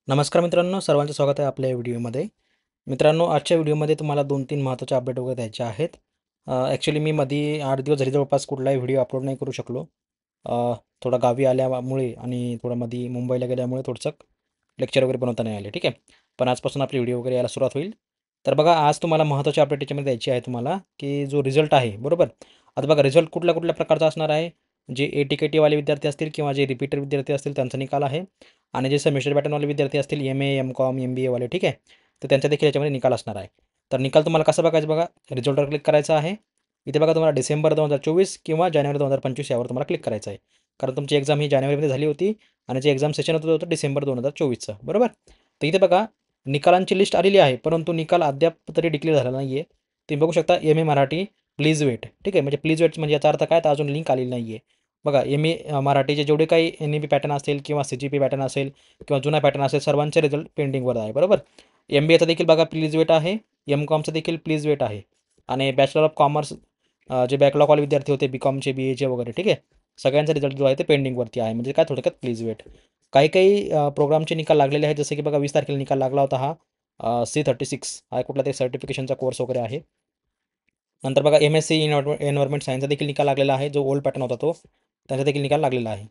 नमस्कार मित्रांनो, सर्वांचं स्वागत आहे आपल्या व्हिडिओमध्ये. मित्रांनो, आजच्या व्हिडिओमध्ये तुम्हाला 2-3 महत्त्वाचे अपडेट वगैरे द्यायचे आहेत. ॲक्च्युली मी मध्ये 8 दिवस झाले जवळपास कुठलाही व्हिडिओ अपलोड नाही करू शकलो. थोडं गावी आल्यामुळे आणि थोडं मध्ये मुंबईला गेल्यामुळे थोडंसं लेक्चर वगैरे बनवता नाही आले, ठीक आहे. पण आजपासून आपली व्हिडिओ वगैरे यायला सुरुवात होईल. तर बघा, आज तुम्हाला महत्त्वाचे अपडेट याच्यामध्ये द्यायची आहे तुम्हाला, की जो रिझल्ट आहे, बरोबर. आता बघा, रिझल्ट कुठल्या कुठल्या प्रकारचा असणार आहे. जे AT-KT विद्यार्थी असतील किंवा जे रिपीटर विद्यार्थी असतील त्यांचा निकाल आहे. आणि जे सेमिस्टर पॅटर्नवाले विद्यार्थी असतील MA, MCOM, MBA वाले, ठीक आहे. तर त्यांचा देखील याच्यामध्ये निकाल असणार आहे. तर निकाल तुम्हाला कसा बघायचा बघा, रिझल्टवर क्लिक करायचं आहे. इथे बघा तुम्हाला डिसेंबर 2024 किंवा जानेवारी 2025 यावर तुम्हाला क्लिक करायचं आहे. कारण तुमची एक्झाम ही जानेवारीमध्ये झाली होती आणि जे एक्झाम सेशन होतं डिसेंबर 2024चं, बरोबर. तर इथे बघा, निकालांची लिस्ट आलेली आहे, परंतु निकाल अद्याप तरी डिक्लेअर झाला नाही आहे. तुम्ही बघू शकता MA मराठी प्लीज वेट, ठीक आहे. म्हणजे प्लीज वेट म्हणजे याचा अर्थ काय, तर अजून लिंक आलेली नाही आहे. बघा, MA मराठीचे जेवढे काही NEP पॅटर्न असेल किंवा CGP पॅटर्न असेल किंवा जुना पॅटर्न असेल, सर्वांचे रिझल्ट पेंडिंगवर आहे, बरोबर. MBAचा देखील बघा प्लीज वेट आहे. MCOMचं देखील प्लीज वेट आहे. आणि बॅचलर ऑफ कॉमर्स जे बॅकलॉगवाले विद्यार्थी होते BCOMचे BAचे वगैरे, ठीक आहे. सगळ्यांचा रिझल्ट जो आहे ते पेंडिंगवरती आहे. म्हणजे काय, थोडक्यात प्लीज वेट. काही काही प्रोग्रामचे निकाल लागलेले आहेत, जसं की बघा 20 तारखेला निकाल लागला होता हा C36 हा कुठला तरी सर्टिफिकेशनचा कोर्स वगैरे आहे. नंतर बघा MSc एन्व्हायरमेंट सायन्सचा देखील निकाल लागलेला आहे, जो ओल्ड पॅटर्न होता तो, त्याचा देखील निकाल लागलेला आहे.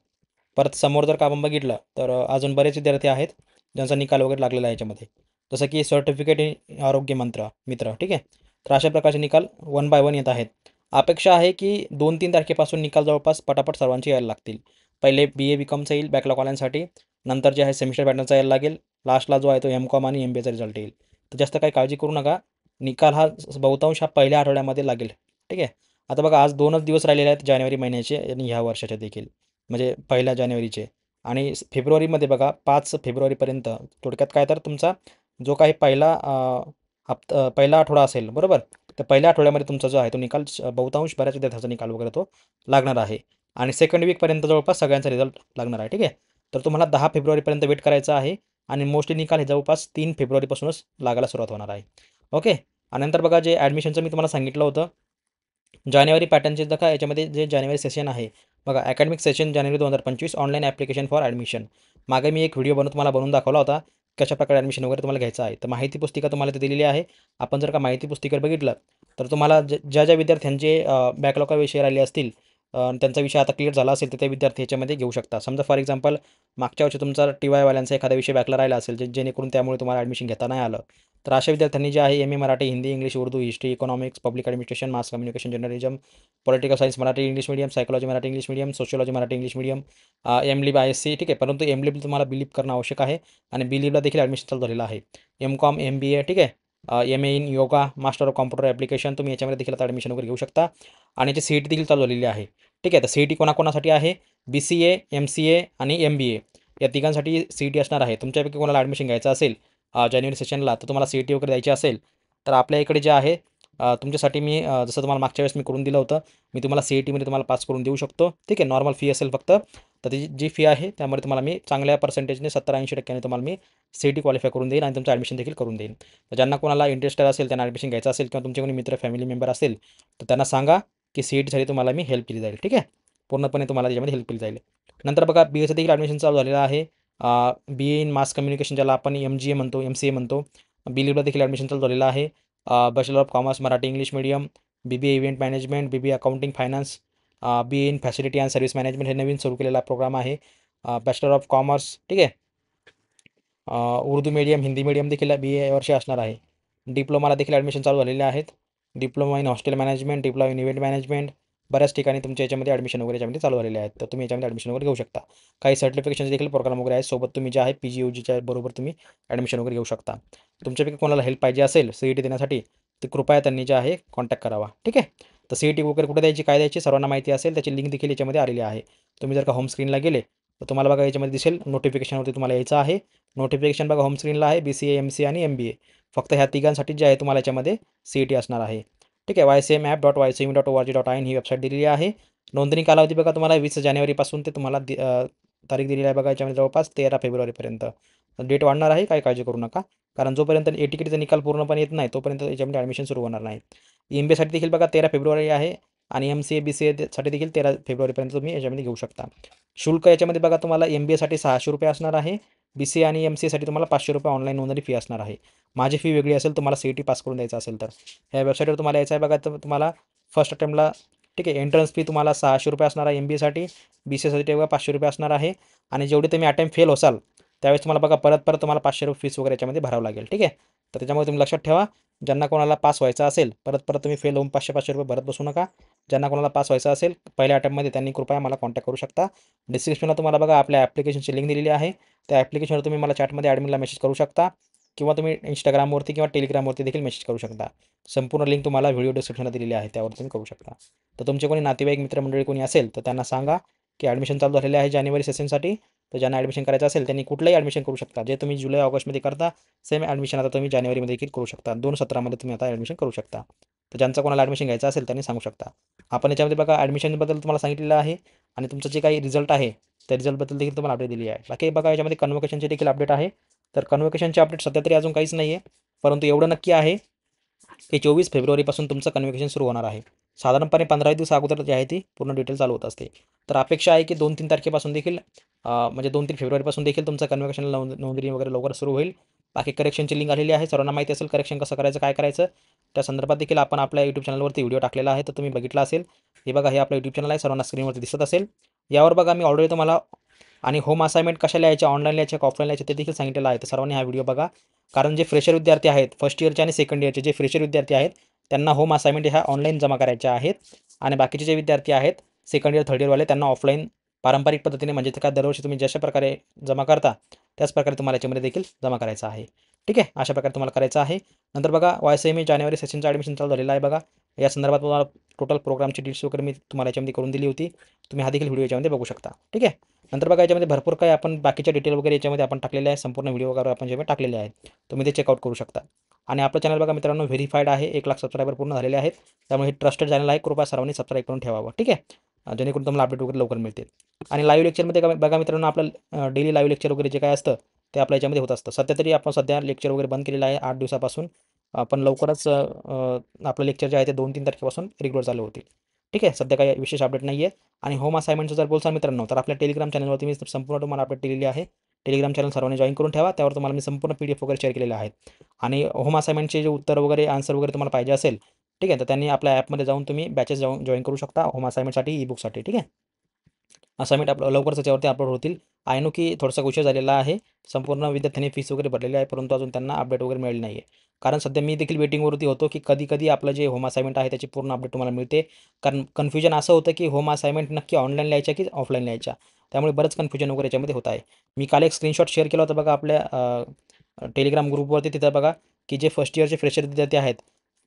परत समोर जर का आपण बघितलं तर अजून बरेच विद्यार्थी आहेत ज्यांचा निकाल वगैरे लागलेला आहे याच्यामध्ये, जसं की सर्टिफिकेट इन आरोग्य मित्र, ठीक आहे. तर अशा प्रकारचे निकाल वन बाय वन येत आहेत. अपेक्षा आहे की 2-3 तारखेपासून निकाल जवळपास पटापट सर्वांचे यायला लागतील. पहिले BA BCOMचा येईल बॅकलॉगवाल्यांसाठी, नंतर जे आहे सेमिस्टर पॅटर्नचा यायला लागेल, लास्टला जो आहे तो MCOM आणि MBAचा रिझल्ट येईल. तर जास्त काही काळजी करू नका. निकाल हा बहुतांश हा पहिल्या आठवड्यामध्ये लागेल, ठीक आहे. आता बघा, आज 2च दिवस राहिलेले आहेत जानेवारी महिन्याचे आणि ह्या वर्षाचे देखील, म्हणजे 1 जानेवारीचे. आणि फेब्रुवारीमध्ये बघा 5 फेब्रुवारीपर्यंत, थोडक्यात काय तर तुमचा जो काही पहिला आठवडा असेल, बरोबर. तर पहिल्या आठवड्यामध्ये तुमचा जो आहे तो निकाल बहुतांश बऱ्याच विद्यार्थ्यांचा निकाल वगैरे तो लागणार आहे. आणि सेकंड वीकपर्यंत जवळपास सगळ्यांचा रिझल्ट लागणार आहे, ठीक आहे. तर तुम्हाला 10 फेब्रुवारीपर्यंत वेट करायचं आहे. आणि मोस्टली निकाल हे जवळपास 3 फेब्रुवारीपासूनच लागायला सुरुवात होणार आहे. ओके. आणि नंतर बघा, जे ॲडमिशनचं मी तुम्हाला सांगितलं होतं जानेवारी पॅटर्नचे, बघा याच्यामध्ये जे जानेवारी सेशन आहे, बघा academic session January 2025 online application for admission. मागे मी एक व्हिडिओ तुम्हाला बनवून दाखवला होता, कशाप्रकारे ॲडमिशन वगैरे तुम्हाला घ्यायचं आहे. तर माहिती पुस्तिका तुम्हाला ते दिलेली आहे. आपण जर का माहिती पुस्तिकेवर बघितलं तर तुम्हाला ज्या ज्या विद्यार्थ्यांचे बॅकलॉग विषय राहिले असतील, त्यांचा विषय आता क्लिअर झाला असेल, तर ते विद्यार्थी याच्यामध्ये घेऊ शकता. समजा फॉर एक्झाम्पल मागच्या वर्षी तुमचा TY वाल्यांचा एखादा विषय बॅकला राहिला असेल, जेणेकरून त्यामुळे तुम्हाला ॲडमिशन घेता नाही आलं, तर अशा विद्यार्थ्यांनी जे आहे MA Marathi, Hindi, English, Urdu, history, economics, public administration, mass communication, journalism, political science Marathi English medium, psychology Marathi English medium, sociology Marathi English medium, MLib ISC, ठीक आहे. परंतु MLib तुम्हाला बिलीप करणं आवश्यक आहे आणि बिलीबला देखील ॲडमिशन चालू झालेलं आहे. MCOM, MBA, ठीक आहे. MA in yoga, master of computer application, तुम्ही याच्यामध्ये देखील आता ॲडमिशन वगैरे घेऊ शकता. आणि याची CET देखील चालू झालेली आहे, ठीक आहे. तर CET कोणाकोणासाठी आहे, BCA, MCA आणि MBA या तिघांसाठी CET असणार आहे. तुमच्यापैकी कोणाला ॲडमिशन घ्यायचं असेल जानेवारी सेशनला, तर तुम्हाला CET वगैरे द्यायची असेल, तर आपल्या इकडे जे आहे तुमच्यासाठी मी जसं तुम्हाला मागच्या वेळेस मी करून दिलं होतं, मी तुम्हाला CETमध्ये तुम्हाला पास करून देऊ शकतो, ठीक आहे. नॉर्मल फी असेल फक्त. तर ती जी फी आहे त्यामध्ये तुम्हाला मी चांगल्या पर्सेंटेजने 70-80% तुम्हाला मी CET क्वालिफाय करून देईन आणि तुमचं ॲडमिशन देखील करून देईन. तर ज्यांना कोणाला इंटरेस्टेड असेल, त्यांना ॲडमिशन घ्यायचं असेल किंवा तुमचे कोणी मित्र फॅमिली मेंबर असेल, तर त्यांना सांगा की CETसाठी तुम्हाला मी हेल्प केली जाईल, ठीक आहे. पूर्णपणे तुम्हाला त्याच्यामध्ये हेल्प केली जाईल. नंतर बघा, BAचं देखील ॲडमिशन चालू झालेलं आहे. BA इन मास कम्युनिकेशन, ज्याला आपण MGA म्हणतो, MCA म्हणतो. बिलीबला देखील ॲडमिशन चालू झालेलं आहे. Bachelor of commerce Marathi English medium, BBA event management, BBA accounting finance, BA in facility and service management, हे नवीन सुरू केलेला प्रोग्राम आहे. बॅचलर ऑफ कॉमर्स, ठीक आहे. उर्दू मीडियम, हिंदी मीडियम देखील BA यावर्षी असणार आहे. डिप्लोमाला देखील ॲडमिशन चालू झालेले आहेत. Diploma in hostel management, diploma in event management, बऱ्याच ठिकाणी तुमच्या याच्यामध्ये ॲडमिशन वगैरे याच्यामध्ये चालू झालेले आहेत. तर तुम्ही याच्यामध्ये ॲडमिशन वगैरे घेऊ शकता. काही सर्टिफिकेशन देखील प्रोग्राम वगैरे आहेत सोबत. तुम्ही जे आहे PG UGच्या बरोबर तुम्ही ॲडमिशन वगैरे घेऊ शकता. तुमच्यापैकी कोणाला हेल्प पाहिजे असेल CET देण्यासाठी, तर कृपया त्यांनी जे आहे कॉन्टॅक्ट करावा, ठीक आहे. तर CET वगैरे कुठे द्यायची, काय द्यायची, सर्वांना माहिती असेल. त्याची लिंक देखील याच्यामध्ये आलेली आहे. तुम्ही जर का होम स्क्रीनला गेले तर तुम्हाला बघा याच्यामध्ये दिसेल, नोटिफिकेशनवरती तुम्हाला यायचं आहे. नोटिफिकेशन बघा होम स्क्रीनला आहे, BCA, MCA आणि MBA. फक्त ह्या तिघांसाठी जे आहे तुम्हाला याच्यामध्ये CET असणार आहे, ठीक आहे. ysamapp.ycm.org.in ही वेबसाईट दिलेली आहे. नोंदणी कालावधी बघा तुम्हाला 20 जानेवारीपासून ते तुम्हाला तारीख दिलेली आहे बघा याच्यामध्ये जवळपास 13 फेब्रुवारीपर्यंत. डेट वाढणार आहे, काही काळजी करू नका. कारण जोपर्यंत AT-KTचा निकाल पूर्णपणे येत नाही तोपर्यंत याच्यामध्ये ॲडमिशन सुरू होणार नाही. MBAसाठी देखील बघा 13 फेब्रुवारी आहे आणि MCA BCA साठी देखील 13 फेब्रुवारीपर्यंत तुम्ही याच्यामध्ये घेऊ शकता. शुल्क याच्यामध्ये बघा तुम्हाला MBAसाठी ₹600 असणार आहे BCA आणि MCAसाठी तुम्हाला ₹500 ऑनलाईन नोंदणी फी असणार आहे. माझी फी वेगळी असेल तुम्हाला CET पास करून द्यायचं असेल तर. ह्या वेबसाईटवर तुम्हाला यायचं आहे बघा, तर तुम्हाला फर्स्ट अटेम्प्टला ठीक आहे एंट्रन्स फी तुम्हाला ₹600 असणार आहे MBAसाठी. BCAसाठी बघा ₹500 असणार आहे. आणि जेवढे तुम्ही अटेम्प्ट फेल होसाल त्यावेळेस तुम्हाला बघा परत तुम्हाला ₹500 फीस वगैरे याच्यामध्ये भरावं लागेल. ठीक आहे. तर त्याच्यामुळे तुम्ही लक्षात ठेवा, ज्यांना कोणाला पास व्हायचं असेल परत तुम्ही फेल होऊन ₹500 भरत बसू नका. ज्यांना कोणाला पास व्हायचं असेल पहिल्या अटेम्प्टमध्ये त्यांनी कृपया मला कॉन्टॅक्ट करू शकता. डिस्क्रिप्शनला तुम्हाला बघा आपल्या ॲप्लिकेशनची लिंक दिलेली आहे. त्या ॲप्लिकेशनवर तुम्ही मला चॅटमध्ये ॲडमिनला मेसेज करू शकता किंवा तुम्ही Instagramवरती किंवा Telegramवरती देखील मेसेज करू शकता. संपूर्ण लिंक तुम्हाला व्हिडिओ डिस्क्रिप्शनला दिलेली आहे, त्यावर तुम्ही करू शकता. तर तुमचे कोणी नातेवाईक मित्रमंडळी कोणी असेल तर त्यांना सांगा की ॲडमिशन चालू झालेले आहे जानेवारी सेशनसाठी. तर ज्यांना ॲडमिशन करायचं असेल त्यांनी कुठलंही ॲडमिशन करू शकता. जे तुम्ही जुलै ऑगस्टमध्ये करता सेम ॲडमिशन आता तुम्ही जानेवारीमध्ये देखील करू शकता. 2 सत्रामध्ये तुम्ही आता ॲडमिशन करू शकता. तर ज्यांचं कोणाला ॲडमिशन घ्यायचं असेल त्यांनी सांगू शकता. आपण याच्यामध्ये बघा ॲडमिशनबद्दल तुम्हाला सांगितलेलं आहे आणि तुमचं जे काही रिझल्ट आहे त्या रिझल्टबद्दल देखील तुम्हाला अपडेट दिली आहे. बाकी बघा याच्यामध्ये कन्व्होकेशनचे देखील अपडेट आहे. तर कन्व्होकेशनचे अपडेट सध्या तरी अजून काहीच नाही आहे, परंतु एवढं नक्की आहे की 24 फेब्रुवारीपासून तुमचं कन्व्होकेशन सुरू होणार आहे. साधारणपणे 15 दिवस अगोदर जी आहे ती पूर्ण डिटेल चालू होत असते. तर अपेक्षा आहे की 2-3 तारखेपासून देखील म्हणजे 2-3 फेब्रुवारीपासून देखील तुमचं कन्व्होकेशन नोंदणी वगैरे लवकर सुरू होईल. बाकी करेक्शनची लिंक आलेली आहे. सर्वांना माहिती असेल करेक्शन कसं करायचं, काय करायचं. त्या संदर्भात देखील आपण आपल्या यूट्यूब चॅनलवरती व्हिडिओ टाकलेला आहे, तर तुम्ही बघितला असेल. हे बघा हे आपलं यूट्यूब चॅनल आहे, सर्वांना स्क्रीनवरती दिसत असेल. यावर बघा मी ऑलरेडी तुम्हाला आणि होम असाइनमेंट कशा लिहायच्या, ऑनलाईन लिहायच्या का ऑफलाईन लिहायच्या ते देखील सांगितलेलं आहे. तर सर्वांनी हा व्हिडिओ बघा. कारण जे फ्रेशर विद्यार्थी आहेत, फर्स्ट इयरचे आणि सेकंड इयरचे जे फ्रेशर विद्यार्थी आहेत त्यांना होम असाइनमेंट ह्या ऑनलाईन जमा करायच्या आहेत. आणि बाकीचे जे विद्यार्थी आहेत सेकंड इयर, थर्ड इयरवाले त्यांना ऑफलाईन पारंपरिक पद्धतीने म्हणजे काय दरवर्षी तुम्ही जशा प्रकारे जमा करता त्याच प्रकारे तुम्हाला याच्यामध्ये देखील जमा करायचं आहे. ठीक आहे, अशा प्रकारे तुम्हाला करायचं आहे. नंतर बघा YSME जानेवारी सेशनचं ॲडमिशन चालू झालेलं आहे बघा. या संदर्भात तुम्हाला टोटल प्रोग्रामची डिटेल्स वगैरे मी तुम्हाला याच्यामध्ये करून दिली होती. तुम्ही हा देखील व्हिडिओ याच्यामध्ये बघू शकता. ठीक आहे. नंतर बघा याच्यामध्ये भरपूर काही आपण बाकीच्या डिटेल वगैरे याच्यामध्ये आपण टाकलेले आहे. संपूर्ण व्हिडिओ वगैरे आपण याच्यामध्ये टाकलेले आहेत. तुम्ही ते चेकआउट करू शकता. आणि आपलं चॅनल बघा मित्रांनो व्हेरीफाईड आहे. 1,00,000 सबस्क्रायबर पूर्ण झालेले आहेत. त्यामुळे हे ट्रस्टेड चॅनल आहे. कृपया सर्वांनी सबस्क्राईब करून ठेवावं. ठीक आहे. जेणेकरून तुम्हाला अपडेट वगैरे लवकर मिळतील. आणि लाईव्ह लेक्चरमध्ये बघा मित्रांनो आपलं डेली लाईव्ह लेक्चर वगैरे जे काय असतं ते आपल्या याच्यामध्ये होत असतं. सध्या तरी आपण सध्या लेक्चर वगैरे बंद केलेलं आहे 8 दिवसापासून. पण लवकरच आपलं लेक्चर जे आहे ते 2-3 तारखेपासून रेग्युलर चालू होतील. ठीक आहे. सध्या काही विशेष अपडेट नाही आहे. आणि होम असाइनमेंटचं जर बोलसाल मित्रांनो तर आपल्या टेलिग्राम चॅनलवरती मी संपूर्ण तुम्हाला अपडेट दिलेली आहे. टेलिग्राम चॅनल सर्वांनी जॉईन करून ठेवा. त्यावर तुम्हाला मी संपूर्ण PDF वगैरे शेअर केलेले आहेत. आणि होम असाइनमेंटचे जे उत्तर वगैरे आन्सर वगैरे तुम्हाला पाहिजे असेल ठीक आहे, तर त्यांनी आपल्या ॲपमध्ये जाऊन तुम्ही बॅचेस जॉईन करू शकता होम असाइनमेंटसाठी, ई बुकसाठी. ठीक आहे. असाइनमेंट आपलं लवकरच त्याच्यावरती अपलोड होतील. आय नो की थोडासा उशीर झालेला आहे. संपूर्ण विद्यार्थ्यांनी फीस वगैरे भरलेली आहे, परंतु अजून त्यांना अपडेट वगैरे मिळाली नाही आहे. कारण सध्या मी देखील वेटिंगवरती होतो की कधी-कधी आपलं जे होम असाइनमेंट आहे त्याची पूर्ण अपडेट तुम्हाला मिळते. कारण कन्फ्युजन असं होतं की होम असाइनमेंट नक्की ऑनलाईन लिहायच्या की ऑफलाईन लिहायच्या. त्यामुळे बरंच कन्फ्युजन वगैरे याच्यामध्ये होत आहे. मी काल एक स्क्रीनशॉट शेअर केला होता बघा आपल्या टेलिग्राम ग्रुपवरती. तिथं बघा की जे फर्स्ट इयरचे फ्रेशर विद्यार्थी आहेत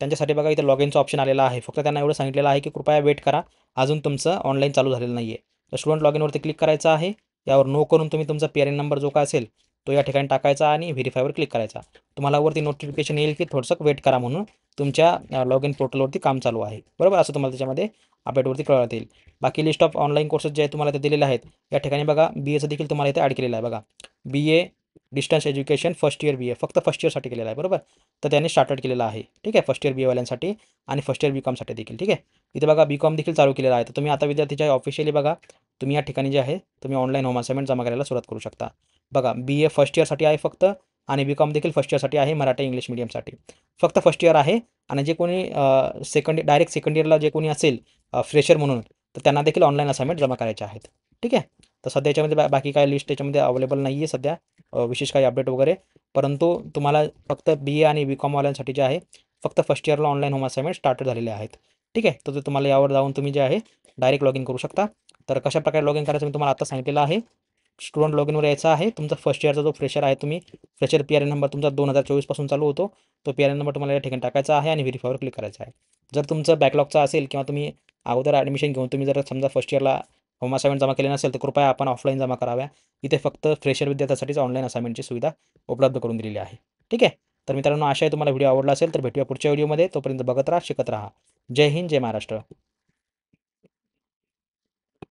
त्यांच्यासाठी बघा इथं लॉग इनचा ऑप्शन आलेला आहे. फक्त त्यांना एवढं सांगितलेलं आहे की कृपया वेट करा, अजून तुमचं ऑनलाईन चालू झालेलं नाही आहे. तर स्टुडंट लॉग इनवरती क्लिक करायचं आहे. यावर नो करून तुम्ही तुमचा PRN नंबर जो काय असेल तो या ठिकाणी टाकायचा आणि व्हेरीफायवर क्लिक करायचा. तुम्हाला वरती नोटिफिकेशन येईल की थोडंसं वेट करा म्हणून तुमच्या लॉग इन पोर्टलवरती काम चालू आहे. बरोबर, असं तुम्हाला त्याच्यामध्ये अपडेटवरती कळवता येईल. बाकी लिस्ट ऑफ ऑनलाईन कोर्सेस जे तुम्हाला ते दिलेले आहेत या ठिकाणी बघा BAचं देखील तुम्हाला इथे ॲड केलेलं आहे बघा. BA distance education first year BA फक्त फर्स्ट इयरसाठी केलेलं आहे. बरोबर, तर त्यांनी स्टार्टेड केलेलं आहे. ठीक आहे, फर्स्ट इयर BA वाल्यांसाठी आणि फर्स्ट इयर BCOMसाठी देखील. ठीक आहे. इथे बघा BCOM देखील चालू केलेलं आहे. तर तुम्ही आता विद्यार्थीच्या ऑफिशियली बघा तुम्ही या ठिकाणी जे आहे तुम्ही ऑनलाईन होम असाइनमेंट जमा करायला सुरुवात करू शकता. बघा BA फर्स्ट इयरसाठी आहे फक्त आणि BCOM देखील फर्स्ट इयरसाठी आहे मराठी इंग्लिश मीडियमसाठी. फक्त फर्स्ट इयर आहे. आणि जे कोणी डायरेक्ट सेकंड इयरला जे कोणी असेल फ्रेशर म्हणून तर त्यांना देखील ऑनलाईन असाइनमेंट जमा करायचे आहेत. ठीक आहे. तर सध्या याच्यामध्ये बाकी काय लिस्ट याच्यामध्ये अवेलेबल नाही आहे सध्या विशेष काही अपडेट वगैरे. परंतु तुम्हाला फक्त BA आणि BCOM वाल्यांसाठी जे आहे फक्त फर्स्ट इयरला ऑनलाईन होम असाइनमेंट स्टार्ट झालेले आहेत. ठीक आहे. तर ते तुम्हाला यावर जाऊन तुम्ही जे आहे डायरेक्ट लॉग इन करू शकता. तर कशाप्रकारे लॉग इन करायचं मी तुम्हाला आता सांगितलेलं आहे. स्टुडंट लॉग इनवर यायचा आहे. तुमचा फर्स्ट इयरचा जो फ्रेशर आहे तुम्ही फ्रेशर PRN नंबर तुमचा 2024 पासून चालू होतो. तो PRN नंबर तुम्हाला या ठिकाणी टाकायचा आहे आणि व्हेरीफायवर क्लिक करायचा आहे. जर तुमचं बॅकलॉगचा असेल किंवा तुम्ही अगोदर ॲडमिशन घेऊन तुम्ही जर समजा फर्स्ट इयरला होम असाइनमेंट जमा केले नसेल तर कृपया आपण ऑफलाईन जमा कराव्या. इथे फक्त फ्रेशर विद्यार्थ्यांसाठीच ऑनलाईन असाइनमेंटची सुविधा उपलब्ध करून दिलेली आहे. ठीक आहे. तर मित्रांनो आशा आहे तुम्हाला व्हिडिओ आवडला असेल तर भेटूया पुढच्या व्हिडिओमध्ये. तोपर्यंत बघत राहा, शिकत राहा. जय हिंद, जय महाराष्ट्र.